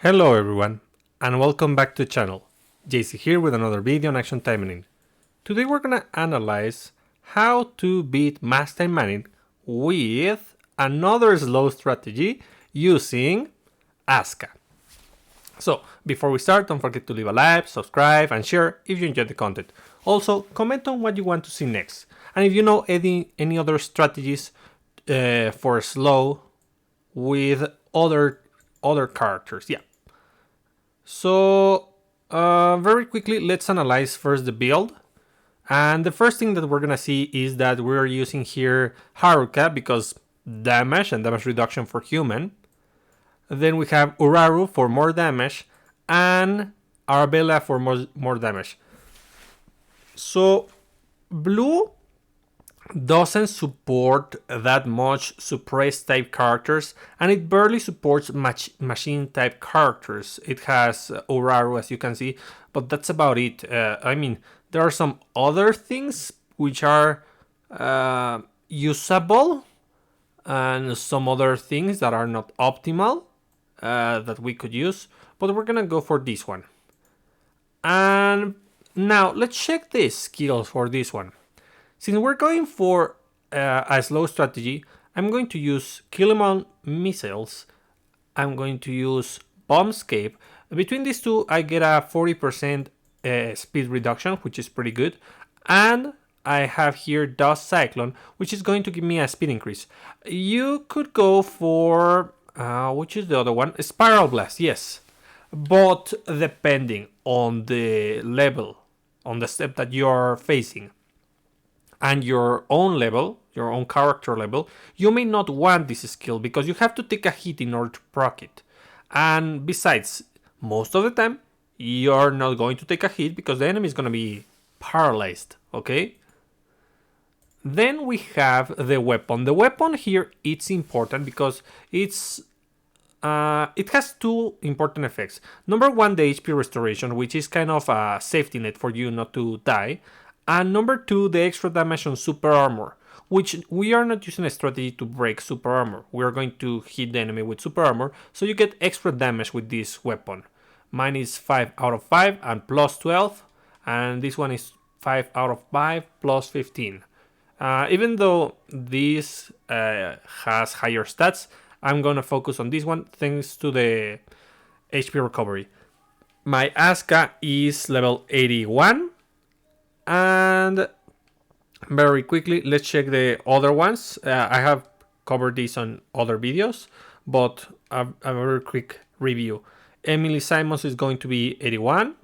Hello everyone, and welcome back to the channel. JC here with another video on Masked Taimanin. Today we're gonna analyze how to beat Masked Taimanin with another slow strategy using Asuka. So, before we start, don't forget to leave a like, subscribe, and share if you enjoyed the content. Also, comment on what you want to see next. And if you know any other strategies for slow with other characters, yeah. So, very quickly, let's analyze first the build. And the first thing that we're gonna see is that we're using here Haruka because damage and damage reduction for human. Then we have Uraru for more damage and Arabella for more damage. So, blue doesn't support that much suppressed type characters, and it barely supports machine type characters. It has Uraru, as you can see, but that's about it. I mean, there are some other things which are usable, and some other things that are not optimal that we could use, but we're gonna go for this one. And now let's check the skills for this one. Since we're going for a slow strategy, I'm going to use Kill 'em on missiles. I'm going to use Bombscape. Between these two, I get a 40% speed reduction, which is pretty good. And I have here Dust Cyclone, which is going to give me a speed increase. You could go for, which is the other one? Spiral Blast, yes. But depending on the level, on the step that you're facing, and your own level, your own character level, you may not want this skill because you have to take a hit in order to proc it. And besides, most of the time, you're not going to take a hit because the enemy is going to be paralyzed, okay? Then we have the weapon. The weapon here, it's important because it has two important effects. Number one, the HP restoration, which is kind of a safety net for you not to die. And number two, the extra damage on super armor, which we are not using a strategy to break super armor. We are going to hit the enemy with super armor, so you get extra damage with this weapon. Mine is 5 out of 5 and plus 12, and this one is 5 out of 5 plus 15. Even though this has higher stats, I'm gonna focus on this one thanks to the HP recovery. My Asuka is level 81. And very quickly, let's check the other ones. I have covered this on other videos, but a very quick review. Emily Simons is going to be 81.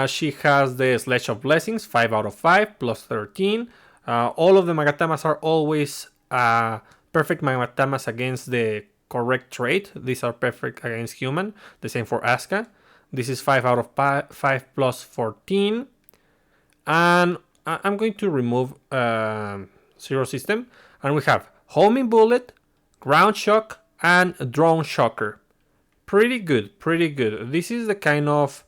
She has the Sledge of Blessings, 5 out of 5, plus 13. All of the Magatamas are always perfect Magatamas against the correct trait. These are perfect against human. The same for Asuka. This is 5 out of 5 plus 14. And I'm going to remove Zero System. And we have Homing Bullet, Ground Shock, and Drone Shocker. Pretty good, pretty good. This is the kind of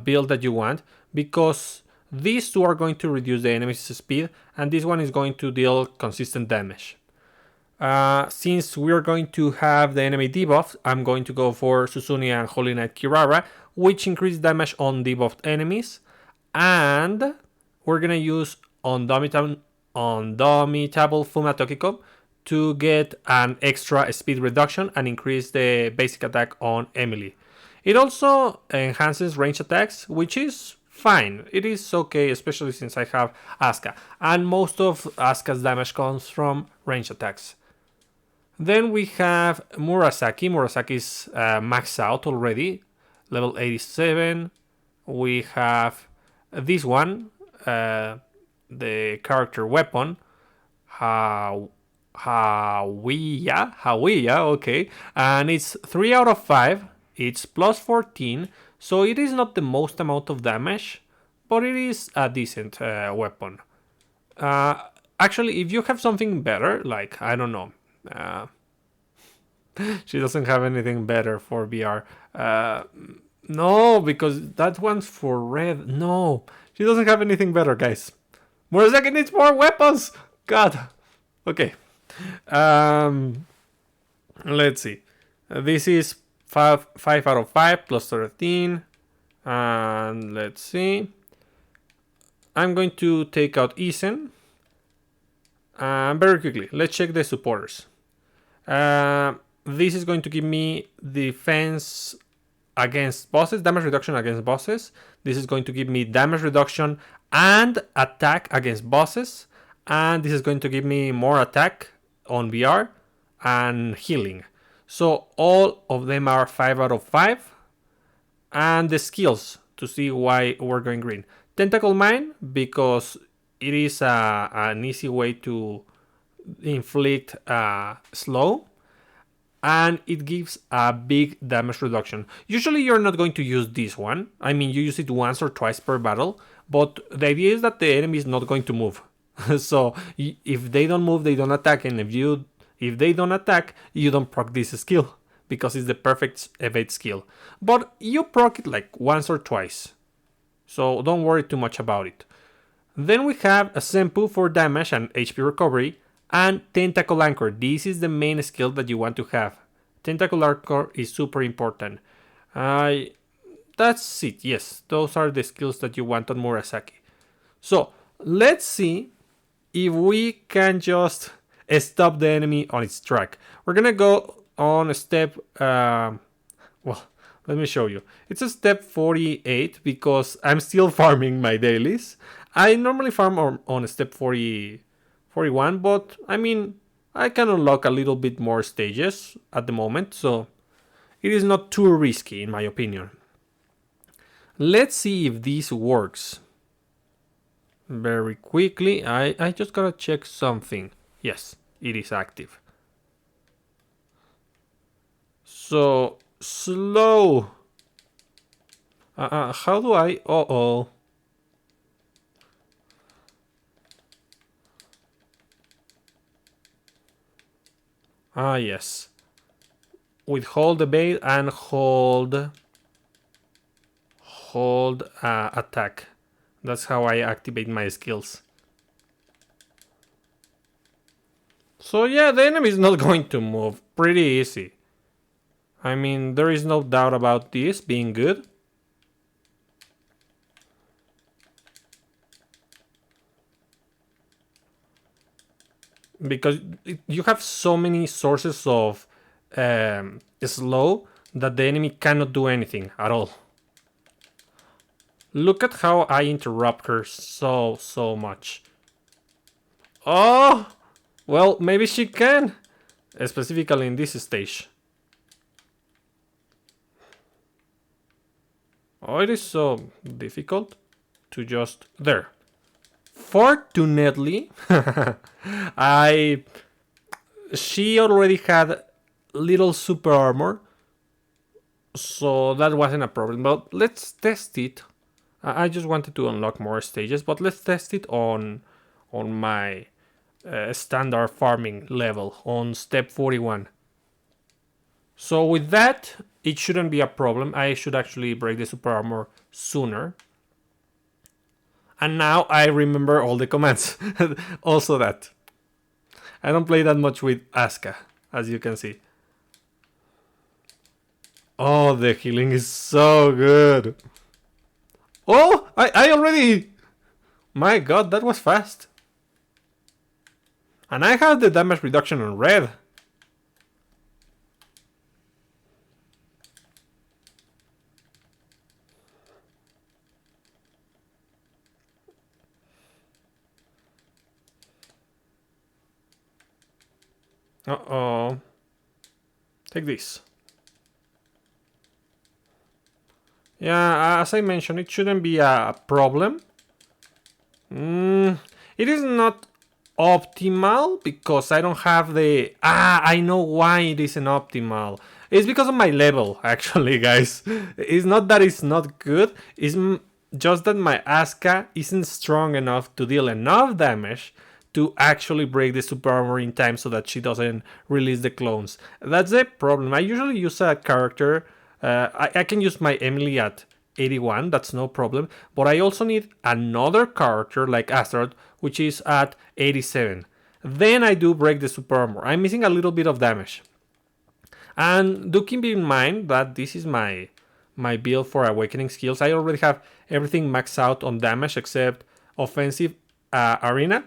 build that you want, because these two are going to reduce the enemy's speed, and this one is going to deal consistent damage. Since we're going to have the enemy debuff, I'm going to go for Susuni and Holy Knight Kirara, which increase damage on debuffed enemies. And we're gonna use Undomitable Fumatokiko to get an extra speed reduction and increase the basic attack on Emily. It also enhances range attacks, which is fine. It is okay, especially since I have Asuka. And most of Asuka's damage comes from range attacks. Then we have Murasaki. Murasaki is maxed out already, level 87. We have this one, the character weapon, Hawiya, okay, and it's 3 out of 5, it's plus 14, so it is not the most amount of damage, but it is a decent weapon. Actually, if you have something better, like, I don't know, she doesn't have anything better for VR, no, because that one's for red. No, she doesn't have anything better, guys. Murasaki needs more weapons. God. Okay. Let's see. This is 5 out of 5 plus 13. And let's see. I'm going to take out Isen. Very quickly, let's check the supporters. This is going to give me defense against bosses, damage reduction against bosses. This is going to give me damage reduction and attack against bosses. And this is going to give me more attack on VR and healing. So all of them are 5 out of 5. And the skills to see why we're going green. Tentacle Mine, because it is an easy way to inflict slow. And it gives a big damage reduction. Usually you're not going to use this one. I mean, you use it once or twice per battle. But the idea is that the enemy is not going to move. So if they don't move, they don't attack. And if they don't attack, you don't proc this skill. Because it's the perfect evade skill. But you proc it like once or twice. So don't worry too much about it. Then we have a Senpu for damage and HP recovery. And Tentacle Anchor. This is the main skill that you want to have. Tentacle Anchor is super important. That's it. Yes, those are the skills that you want on Murasaki. So let's see if we can just stop the enemy on its track. We're gonna go on a step. Well, let me show you. It's a step 48 because I'm still farming my dailies. I normally farm on a step 41, but I mean, I can unlock a little bit more stages at the moment, so it is not too risky in my opinion. Let's see if this works. Very quickly, I just gotta check something. Yes, it is active. So, slow. How do I... Uh-oh. Yes. Withhold the bait and hold attack. That's how I activate my skills. So yeah, the enemy is not going to move. Pretty easy. I mean, there is no doubt about this being good. Because you have so many sources of slow that the enemy cannot do anything at all. Look at how I interrupt her so much. Oh! Well, maybe she can. Specifically in this stage. Oh, it is so difficult to just... There. Fortunately, she already had little super armor, so that wasn't a problem. But let's test it. I just wanted to unlock more stages, but let's test it on my standard farming level on step 41. So with that, it shouldn't be a problem. I should actually break the super armor sooner. And now I remember all the commands. Also that. I don't play that much with Asuka, as you can see. Oh, the healing is so good. Oh, I already... My god, that was fast. And I have the damage reduction on red. Uh-oh. Take this. Yeah, as I mentioned, it shouldn't be a problem. It is not optimal because I don't have the... I know why it isn't optimal. It's because of my level, actually, guys. It's not that it's not good. It's just that my Asuka isn't strong enough to deal enough damage to actually break the super armor in time so that she doesn't release the clones. That's the problem. I usually use a character... I can use my Emily at 81, that's no problem. But I also need another character like Astaroth, which is at 87. Then I do break the super armor. I'm missing a little bit of damage. And do keep in mind that this is my build for awakening skills. I already have everything maxed out on damage except offensive arena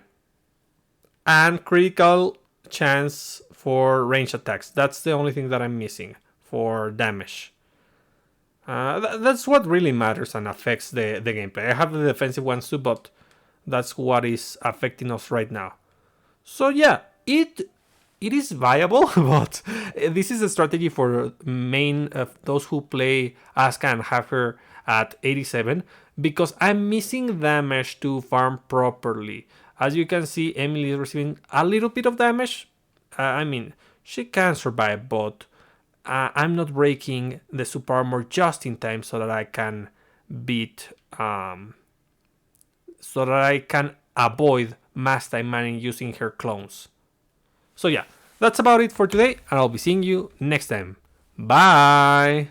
and critical chance for range attacks. That's the only thing that I'm missing for damage. That's what really matters and affects the gameplay. I have the defensive ones too, but that's what is affecting us right now. So yeah, it is viable, but this is a strategy for main those who play Asuka and have her at 87 because I'm missing damage to farm properly. As you can see, Emily is receiving a little bit of damage. I mean, she can survive, but I'm not breaking the super armor just in time so that I can beat, so that I can avoid Masked Taimanin using her clones. So yeah, that's about it for today, and I'll be seeing you next time. Bye!